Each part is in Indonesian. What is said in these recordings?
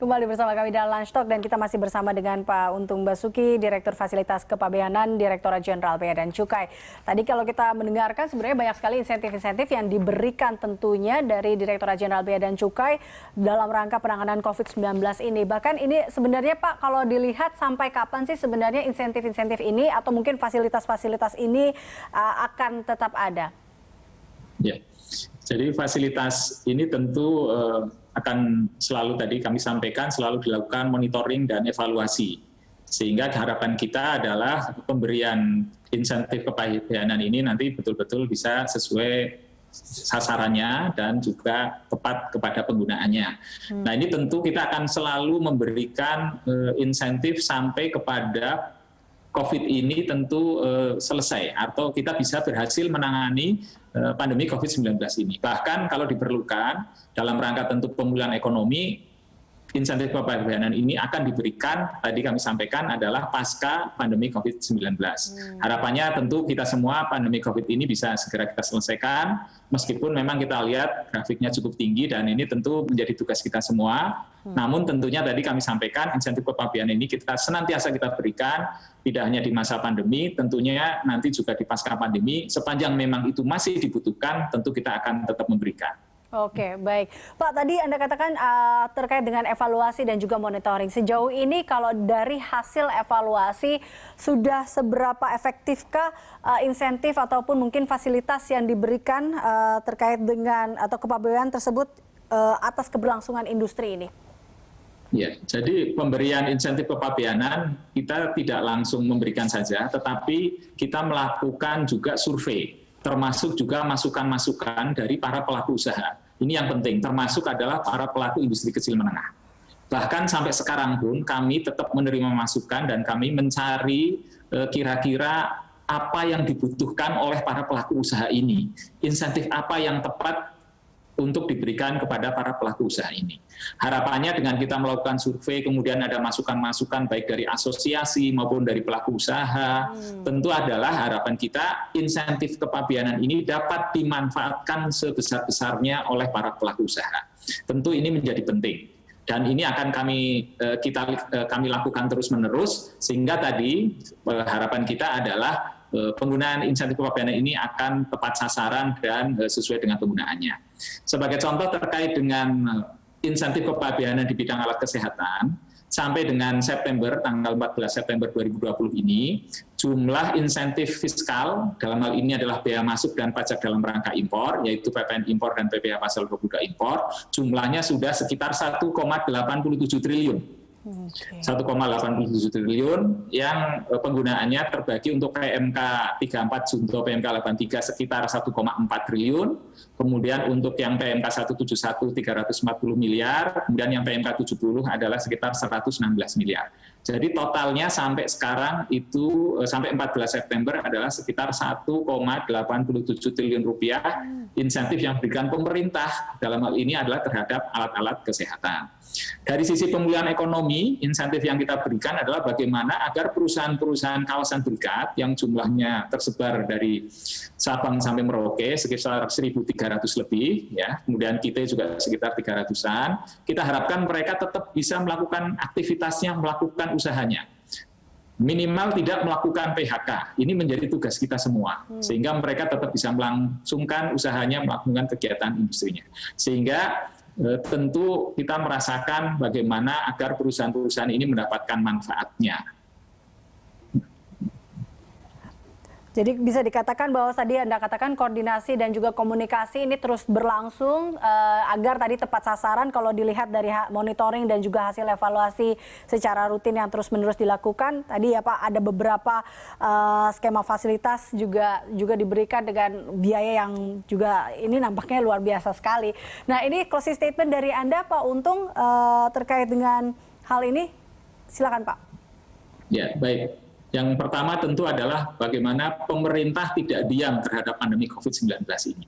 Kembali bersama kami dalam Lunch Talk dan kita masih bersama dengan Pak Untung Basuki, Direktur Fasilitas Kepabeanan, Direktorat Jenderal Bea dan Cukai. Tadi kalau kita mendengarkan sebenarnya banyak sekali insentif-insentif yang diberikan tentunya dari Direktorat Jenderal Bea dan Cukai dalam rangka penanganan COVID-19 ini. Bahkan ini sebenarnya Pak, kalau dilihat sampai kapan sih sebenarnya insentif-insentif ini atau mungkin fasilitas-fasilitas ini akan tetap ada? Ya, jadi fasilitas ini tentu akan selalu tadi kami sampaikan selalu dilakukan monitoring dan evaluasi. Sehingga harapan kita adalah pemberian insentif kepabeanan ini nanti betul-betul bisa sesuai sasarannya dan juga tepat kepada penggunaannya. Nah ini tentu kita akan selalu memberikan insentif sampai kepada COVID ini tentu selesai atau kita bisa berhasil menangani pandemi COVID-19 ini. Bahkan kalau diperlukan dalam rangka tentu pemulihan ekonomi, insentif kepabeanan ini akan diberikan, tadi kami sampaikan adalah pasca pandemi COVID-19. Harapannya tentu kita semua pandemi COVID ini bisa segera kita selesaikan, meskipun memang kita lihat grafiknya cukup tinggi dan ini tentu menjadi tugas kita semua. Namun tentunya tadi kami sampaikan insentif kepabeanan ini kita senantiasa kita berikan, tidak hanya di masa pandemi, tentunya nanti juga di pasca pandemi, sepanjang memang itu masih dibutuhkan, tentu kita akan tetap memberikan. Oke, baik. Pak, tadi Anda katakan terkait dengan evaluasi dan juga monitoring. Sejauh ini kalau dari hasil evaluasi, sudah seberapa efektifkah insentif ataupun mungkin fasilitas yang diberikan terkait dengan atau kepabeanan tersebut atas keberlangsungan industri ini? Ya, jadi pemberian insentif kepabeanan kita tidak langsung memberikan saja, tetapi kita melakukan juga survei, termasuk juga masukan-masukan dari para pelaku usaha. Ini yang penting, termasuk adalah para pelaku industri kecil menengah. Bahkan sampai sekarang pun kami tetap menerima masukan dan kami mencari kira-kira apa yang dibutuhkan oleh para pelaku usaha ini. Insentif apa yang tepat untuk diberikan kepada para pelaku usaha ini. Harapannya dengan kita melakukan survei, kemudian ada masukan-masukan baik dari asosiasi maupun dari pelaku usaha, tentu adalah harapan kita insentif kepabeanan ini dapat dimanfaatkan sebesar-besarnya oleh para pelaku usaha. Tentu ini menjadi penting. Dan ini akan kami lakukan terus-menerus, sehingga tadi harapan kita adalah penggunaan insentif kepabeanan ini akan tepat sasaran dan sesuai dengan penggunaannya. Sebagai contoh terkait dengan insentif kepabeanan di bidang alat kesehatan, sampai dengan September, tanggal 14 September 2020 ini, jumlah insentif fiskal, dalam hal ini adalah bea masuk dan pajak dalam rangka impor, yaitu PPN impor dan PPh pasal 22 impor, jumlahnya sudah sekitar 1,87 triliun. 1,87 triliun yang penggunaannya terbagi untuk PMK 34 junto PMK 83 sekitar 1,4 triliun, kemudian untuk yang PMK 171 340 miliar, kemudian yang PMK 70 adalah sekitar 116 miliar. Jadi totalnya sampai sekarang itu sampai 14 September adalah sekitar 1,87 triliun rupiah insentif yang diberikan pemerintah dalam hal ini adalah terhadap alat-alat kesehatan. Dari sisi pemulihan ekonomi, insentif yang kita berikan adalah bagaimana agar perusahaan-perusahaan kawasan berikat yang jumlahnya tersebar dari Sabang sampai Merauke sekitar 1.300 lebih, ya, kemudian kita juga sekitar 300-an, kita harapkan mereka tetap bisa melakukan aktivitasnya, melakukan usahanya. Minimal tidak melakukan PHK, ini menjadi tugas kita semua, sehingga mereka tetap bisa melangsungkan usahanya, melakukan kegiatan industrinya. Sehingga tentu kita merasakan bagaimana agar perusahaan-perusahaan ini mendapatkan manfaatnya. Jadi bisa dikatakan bahwa tadi Anda katakan koordinasi dan juga komunikasi ini terus berlangsung agar tadi tepat sasaran kalau dilihat dari monitoring dan juga hasil evaluasi secara rutin yang terus-menerus dilakukan. Tadi ya Pak, ada beberapa skema fasilitas juga diberikan dengan biaya yang juga ini nampaknya luar biasa sekali. Nah ini closing statement dari Anda Pak Untung terkait dengan hal ini, silakan Pak. Ya, baik. Yang pertama tentu adalah bagaimana pemerintah tidak diam terhadap pandemi COVID-19 ini.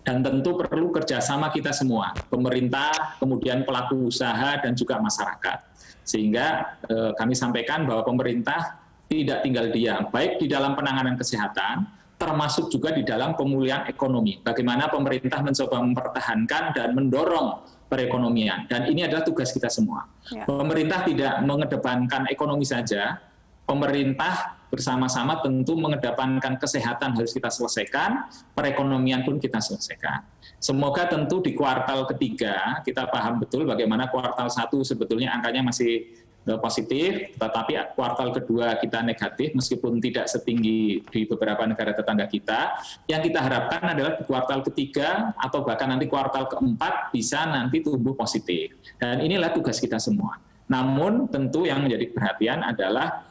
Dan tentu perlu kerjasama kita semua, pemerintah, kemudian pelaku usaha, dan juga masyarakat. Sehingga kami sampaikan bahwa pemerintah tidak tinggal diam, baik di dalam penanganan kesehatan, termasuk juga di dalam pemulihan ekonomi. Bagaimana pemerintah mencoba mempertahankan dan mendorong perekonomian. Dan ini adalah tugas kita semua. Ya. Pemerintah tidak mengedepankan ekonomi saja, pemerintah bersama-sama tentu mengedepankan kesehatan harus kita selesaikan, perekonomian pun kita selesaikan. Semoga tentu di kuartal ketiga kita paham betul bagaimana kuartal 1 sebetulnya angkanya masih positif, tetapi kuartal kedua kita negatif meskipun tidak setinggi di beberapa negara tetangga kita. Yang kita harapkan adalah di kuartal ketiga atau bahkan nanti kuartal keempat bisa nanti tumbuh positif. Dan inilah tugas kita semua. Namun tentu yang menjadi perhatian adalah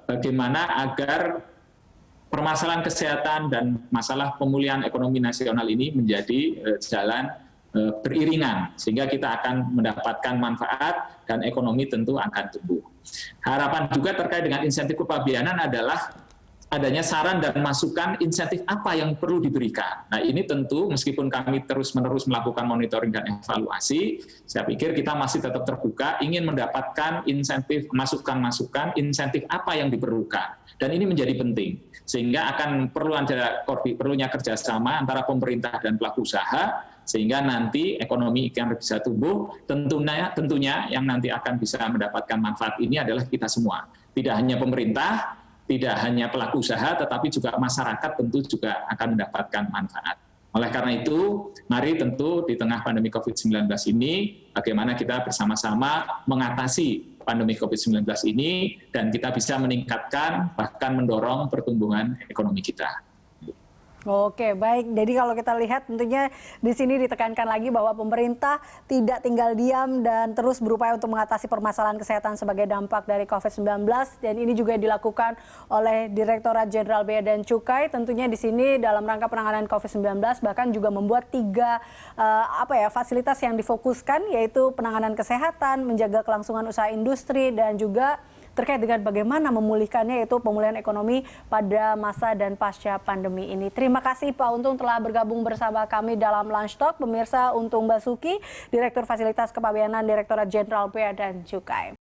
bagaimana agar permasalahan kesehatan dan masalah pemulihan ekonomi nasional ini menjadi jalan beriringan, sehingga kita akan mendapatkan manfaat dan ekonomi tentu akan tumbuh. Harapan juga terkait dengan insentif kepabianan adalah adanya saran dan masukan insentif apa yang perlu diberikan. Nah ini tentu meskipun kami terus-menerus melakukan monitoring dan evaluasi, saya pikir kita masih tetap terbuka ingin mendapatkan insentif, masukan-masukan, insentif apa yang diperlukan. Dan ini menjadi penting, sehingga akan perlunya kerjasama antara pemerintah dan pelaku usaha, sehingga nanti ekonomi yang bisa tumbuh, tentunya yang nanti akan bisa mendapatkan manfaat ini adalah kita semua. Tidak hanya pemerintah, tidak hanya pelaku usaha, tetapi juga masyarakat tentu juga akan mendapatkan manfaat. Oleh karena itu, mari tentu di tengah pandemi COVID-19 ini, bagaimana kita bersama-sama mengatasi pandemi COVID-19 ini, dan kita bisa meningkatkan, bahkan mendorong pertumbuhan ekonomi kita. Oke, baik. Jadi kalau kita lihat tentunya di sini ditekankan lagi bahwa pemerintah tidak tinggal diam dan terus berupaya untuk mengatasi permasalahan kesehatan sebagai dampak dari COVID-19, dan ini juga dilakukan oleh Direktorat Jenderal Bea dan Cukai. Tentunya di sini dalam rangka penanganan COVID-19 bahkan juga membuat 3 fasilitas yang difokuskan, yaitu penanganan kesehatan, menjaga kelangsungan usaha industri, dan juga terkait dengan bagaimana memulihkannya, yaitu pemulihan ekonomi pada masa dan pasca pandemi ini. Terima kasih Pak Untung telah bergabung bersama kami dalam Lunch Talk. Pemirsa, Untung Basuki, Direktur Fasilitas Kepabianan Direktorat Jenderal Bea dan Cukai.